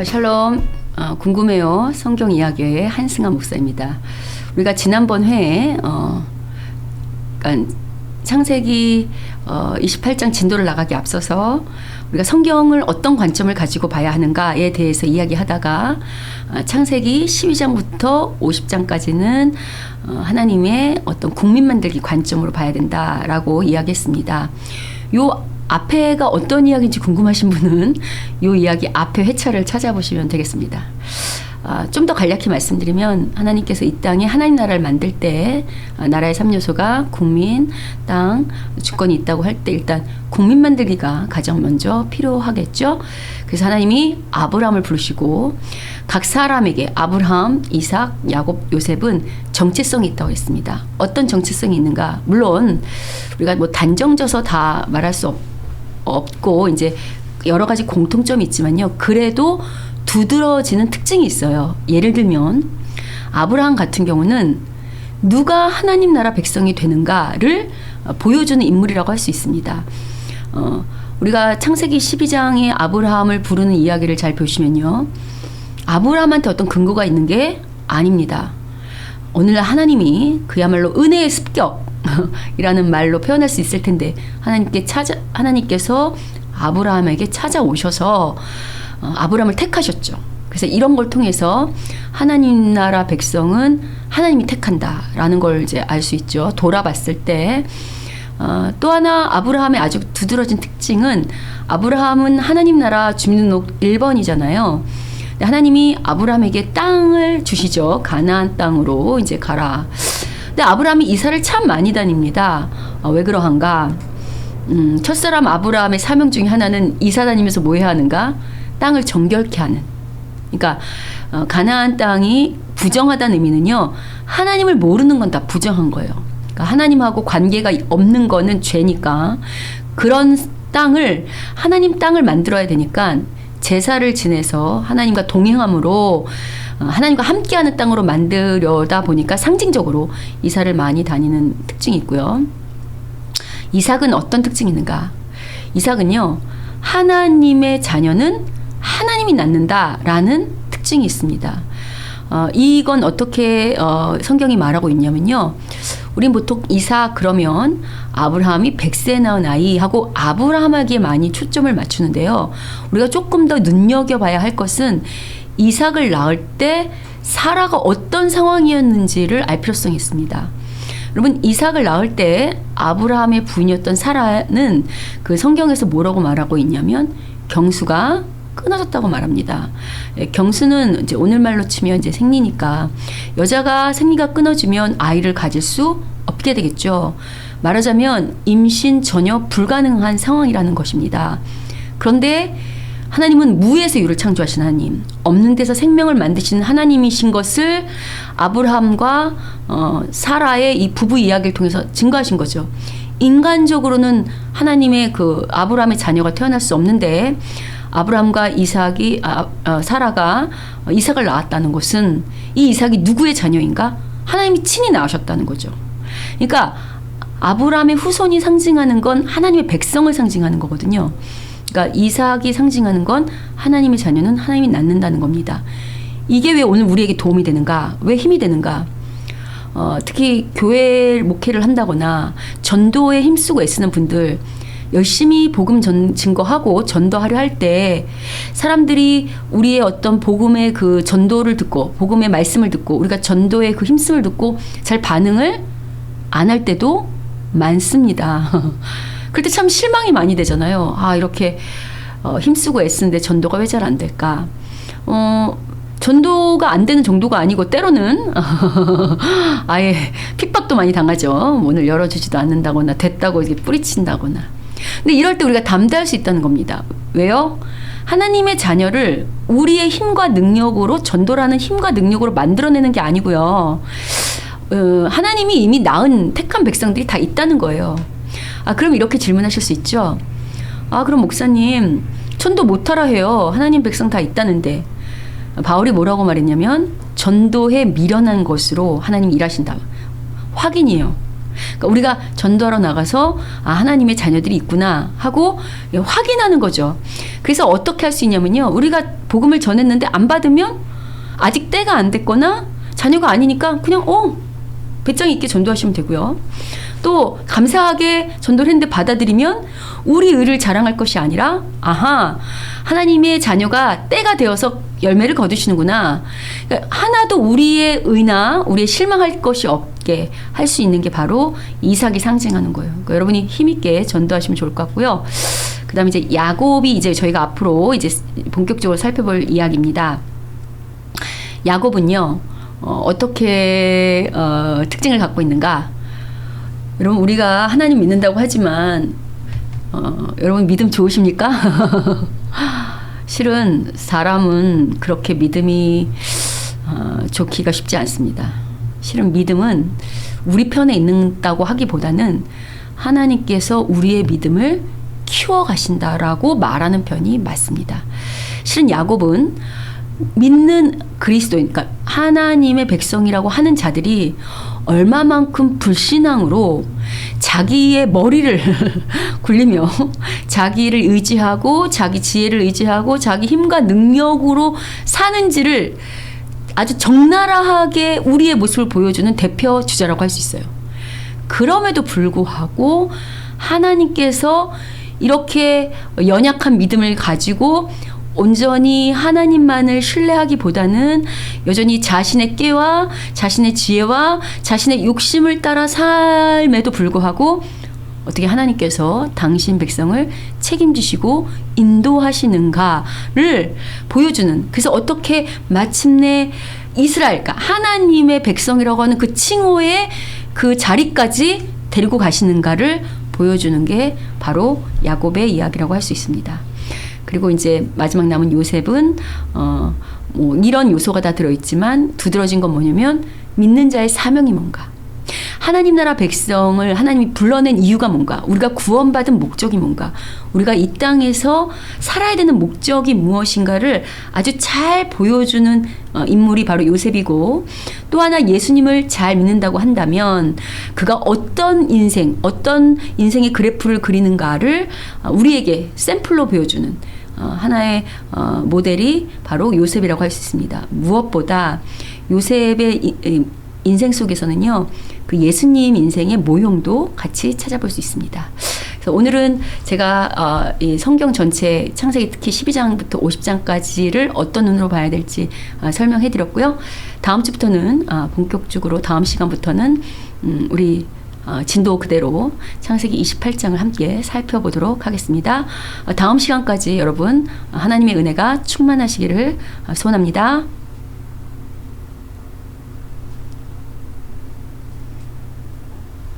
샬롬. 궁금해요. 성경 이야기의 한승아 목사입니다. 우리가 지난번 회에 그러니까 창세기 28장 진도를 나가기 앞서서 우리가 성경을 어떤 관점을 가지고 봐야 하는가에 대해서 이야기하다가 창세기 12장부터 50장까지는 하나님의 어떤 국민 만들기 관점으로 봐야 된다라고 이야기했습니다. 요 앞에가 어떤 이야기인지 궁금하신 분은 요 이야기 앞에 회차를 찾아보시면 되겠습니다. 좀 더 간략히 말씀드리면 하나님께서 이 땅에 하나님 나라를 만들 때 나라의 3요소가 국민, 땅, 주권이 있다고 할 때 일단 국민 만들기가 가장 먼저 필요하겠죠. 그래서 하나님이 아브라함을 부르시고 각 사람에게 아브라함, 이삭, 야곱, 요셉은 정체성이 있다고 했습니다. 어떤 정체성이 있는가? 물론 우리가 뭐 단정져서 다 말할 수 없고 이제 여러 가지 공통점이 있지만요. 그래도 두드러지는 특징이 있어요. 예를 들면 아브라함 같은 경우는 누가 하나님 나라 백성이 되는가를 보여주는 인물이라고 할 수 있습니다. 우리가 창세기 12장에 아브라함을 부르는 이야기를 잘 보시면요. 아브라함한테 어떤 근거가 있는 게 아닙니다. 오늘날 하나님이 그야말로 은혜의 습격이라는 말로 표현할 수 있을 텐데 하나님께서 아브라함에게 찾아오셔서 아브라함을 택하셨죠. 그래서 이런 걸 통해서 하나님 나라 백성은 하나님이 택한다라는 걸 이제 알 수 있죠. 돌아봤을 때. 또 하나 아브라함의 아주 두드러진 특징은 아브라함은 하나님 나라 주민등록 1번이잖아요. 하나님이 아브라함에게 땅을 주시죠. 가나안 땅으로 이제 가라. 근데 아브라함이 이사를 참 많이 다닙니다. 왜 그러한가? 첫사람 아브라함의 사명 중에 하나는 이사 다니면서 뭐 해야 하는가? 땅을 정결케 하는. 그러니까 가나안 땅이 부정하다는 의미는요. 하나님을 모르는 건 다 부정한 거예요. 그러니까 하나님하고 관계가 없는 거는 죄니까 그런 땅을 하나님 땅을 만들어야 되니까 제사를 지내서 하나님과 동행함으로 하나님과 함께하는 땅으로 만들려다 보니까 상징적으로 이사를 많이 다니는 특징이 있고요. 이삭은 어떤 특징이 있는가? 이삭은요. 하나님의 자녀는 하나님이 낳는다라는 특징이 있습니다. 이건 어떻게 성경이 말하고 있냐면요. 우린 보통 이삭 그러면 아브라함이 100세에 낳은 아이하고 아브라함에게 많이 초점을 맞추는데요. 우리가 조금 더 눈여겨봐야 할 것은 이삭을 낳을 때 사라가 어떤 상황이었는지를 알 필요성이 있습니다. 여러분 이삭을 낳을 때 아브라함의 부인이었던 사라는 그 성경에서 뭐라고 말하고 있냐면 경수가 끊어졌다고 말합니다. 경수는 이제 오늘말로 치면 이제 생리니까 여자가 생리가 끊어지면 아이를 가질 수 없게 되겠죠. 말하자면 임신 전혀 불가능한 상황이라는 것입니다. 그런데 하나님은 무에서 유를 창조하신 하나님, 없는 데서 생명을 만드시는 하나님이신 것을 아브라함과 사라의 이 부부 이야기를 통해서 증거하신 거죠. 인간적으로는 하나님의 그 아브라함의 자녀가 태어날 수 없는데 아브라함과 이삭이 사라가 이삭을 낳았다는 것은 이 이삭이 누구의 자녀인가? 하나님이 친히 낳으셨다는 거죠. 그러니까 아브라함의 후손이 상징하는 건 하나님의 백성을 상징하는 거거든요. 그러니까 이삭이 상징하는 건 하나님의 자녀는 하나님이 낳는다는 겁니다. 이게 왜 오늘 우리에게 도움이 되는가? 왜 힘이 되는가? 특히 교회 목회를 한다거나 전도에 힘쓰고 애쓰는 분들 열심히 복음 증거하고 전도하려 할 때 사람들이 우리의 어떤 복음의 그 전도를 듣고 복음의 말씀을 듣고 우리가 전도의 그 힘씀을 듣고 잘 반응을 안 할 때도 많습니다. 그럴 때 참 실망이 많이 되잖아요. 이렇게 힘쓰고 애쓰는데 전도가 왜 잘 안 될까? 전도가 안 되는 정도가 아니고 때로는 아예 핍박도 많이 당하죠. 문을 열어주지도 않는다거나 됐다고 이렇게 뿌리친다거나. 근데 이럴 때 우리가 담대할 수 있다는 겁니다. 왜요? 하나님의 자녀를 우리의 힘과 능력으로 전도라는 힘과 능력으로 만들어내는 게 아니고요. 하나님이 이미 낳은 택한 백성들이 다 있다는 거예요. 그럼 이렇게 질문하실 수 있죠. 그럼 목사님 전도 못하라 해요. 하나님 백성 다 있다는데. 바울이 뭐라고 말했냐면 전도에 미련한 것으로 하나님이 일하신다. 확인이에요. 그러니까 우리가 전도하러 나가서 아, 하나님의 자녀들이 있구나 하고 확인하는 거죠. 그래서 어떻게 할 수 있냐면요. 우리가 복음을 전했는데 안 받으면 아직 때가 안 됐거나 자녀가 아니니까 그냥 배짱 있게 전도하시면 되고요. 또 감사하게 전도를 했는데 받아들이면 우리 의를 자랑할 것이 아니라 아하, 하나님의 자녀가 때가 되어서 열매를 거두시는구나. 그러니까 하나도 우리의 의나 우리의 실망할 것이 없게 할 수 있는 게 바로 이삭이 상징하는 거예요. 그러니까 여러분이 힘있게 전도하시면 좋을 것 같고요. 그 다음에 이제 야곱이 이제 저희가 앞으로 이제 본격적으로 살펴볼 이야기입니다. 야곱은요, 어떻게 특징을 갖고 있는가? 여러분, 우리가 하나님 믿는다고 하지만 여러분 믿음 좋으십니까? 실은 사람은 그렇게 믿음이 좋기가 쉽지 않습니다. 실은 믿음은 우리 편에 있는다고 하기보다는 하나님께서 우리의 믿음을 키워가신다라고 말하는 편이 맞습니다. 실은 야곱은 믿는 그리스도인, 그러니까 하나님의 백성이라고 하는 자들이 얼마만큼 불신앙으로 자기의 머리를 굴리며 자기를 의지하고 자기 지혜를 의지하고 자기 힘과 능력으로 사는지를 아주 적나라하게 우리의 모습을 보여주는 대표 주자라고 할 수 있어요. 그럼에도 불구하고 하나님께서 이렇게 연약한 믿음을 가지고 온전히 하나님만을 신뢰하기보다는 여전히 자신의 깨와 자신의 지혜와 자신의 욕심을 따라 삶에도 불구하고 어떻게 하나님께서 당신 백성을 책임지시고 인도하시는가를 보여주는, 그래서 어떻게 마침내 이스라엘, 그러니까 하나님의 백성이라고 하는 그 칭호의 그 자리까지 데리고 가시는가를 보여주는 게 바로 야곱의 이야기라고 할 수 있습니다. 그리고 이제 마지막 남은 요셉은 뭐 이런 요소가 다 들어있지만 두드러진 건 뭐냐면 믿는 자의 사명이 뭔가, 하나님 나라 백성을 하나님이 불러낸 이유가 뭔가, 우리가 구원받은 목적이 뭔가, 우리가 이 땅에서 살아야 되는 목적이 무엇인가를 아주 잘 보여주는 인물이 바로 요셉이고, 또 하나 예수님을 잘 믿는다고 한다면 그가 어떤 인생의 그래프를 그리는가를 우리에게 샘플로 보여주는 하나의 모델이 바로 요셉이라고 할 수 있습니다. 무엇보다 요셉의 인생 속에서는요, 그 예수님 인생의 모형도 같이 찾아볼 수 있습니다. 그래서 오늘은 제가 이 성경 전체 창세기 특히 12장부터 50장까지를 어떤 눈으로 봐야 될지 설명해 드렸고요. 다음 주부터는 본격적으로 다음 시간부터는 우리 진도 그대로 창세기 28장을 함께 살펴보도록 하겠습니다. 다음 시간까지 여러분 하나님의 은혜가 충만하시기를 소원합니다.